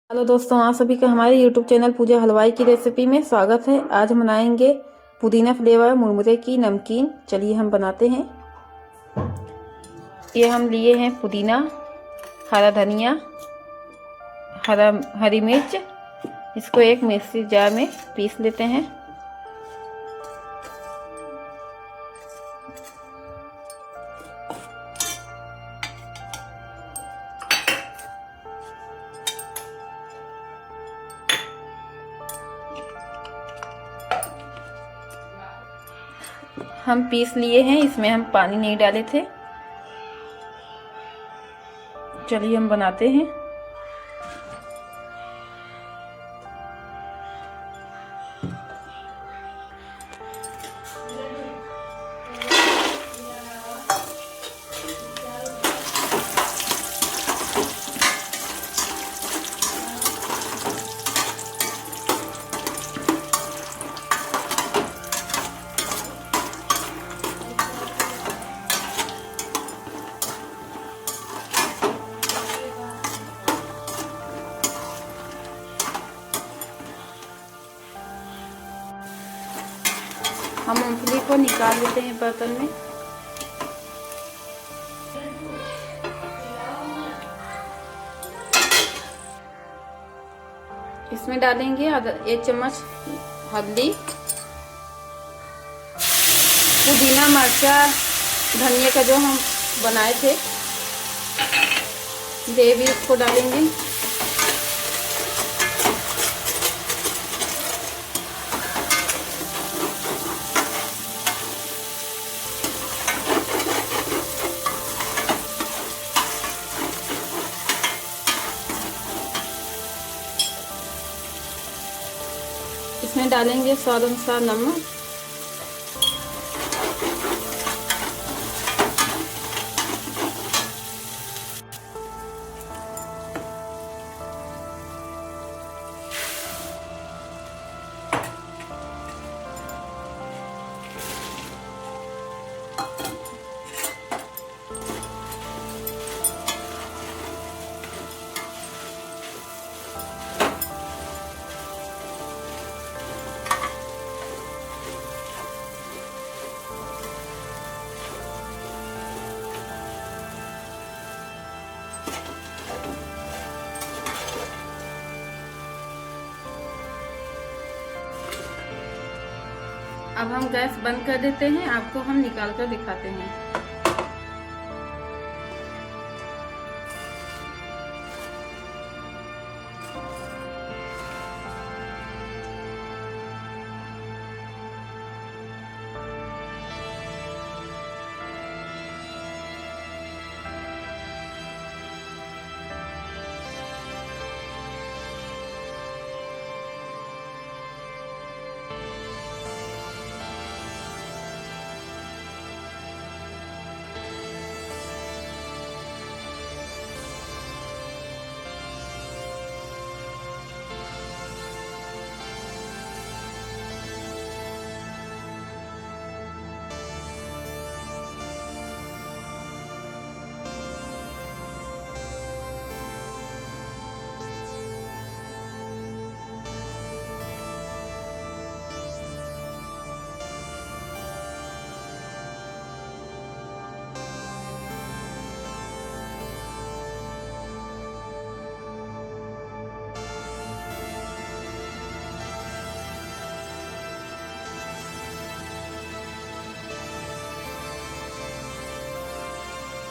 Hello दोस्तों, आप सभी का हमारे यूट्यूब चैनल पूजा हलवाई की रेसिपी में स्वागत है। आज हम बनाएंगे पुदीना फ्लेवर मुरमुरे की नमकीन। चलिए हम बनाते हैं। ये हम लिए हैं पुदीना, हरा धनिया, हरी मिर्च। इसको एक मिक्सी जार में पीस लेते हैं। हम पीस लिए हैं, इसमें हम पानी नहीं डाले थे। चलिए हम बनाते हैं। हम मूंगफली को निकाल लेते हैं बर्तन में। इसमें डालेंगे एक चम्मच हल्दी, पुदीना, मिर्चा, धनिया का जो हम बनाए थे ग्रेवी, उसको डालेंगे। इसमें डालेंगे स्वाद अनुसार नमक, अब हम गैस बंद कर देते हैं। आपको हम निकाल कर दिखाते हैं।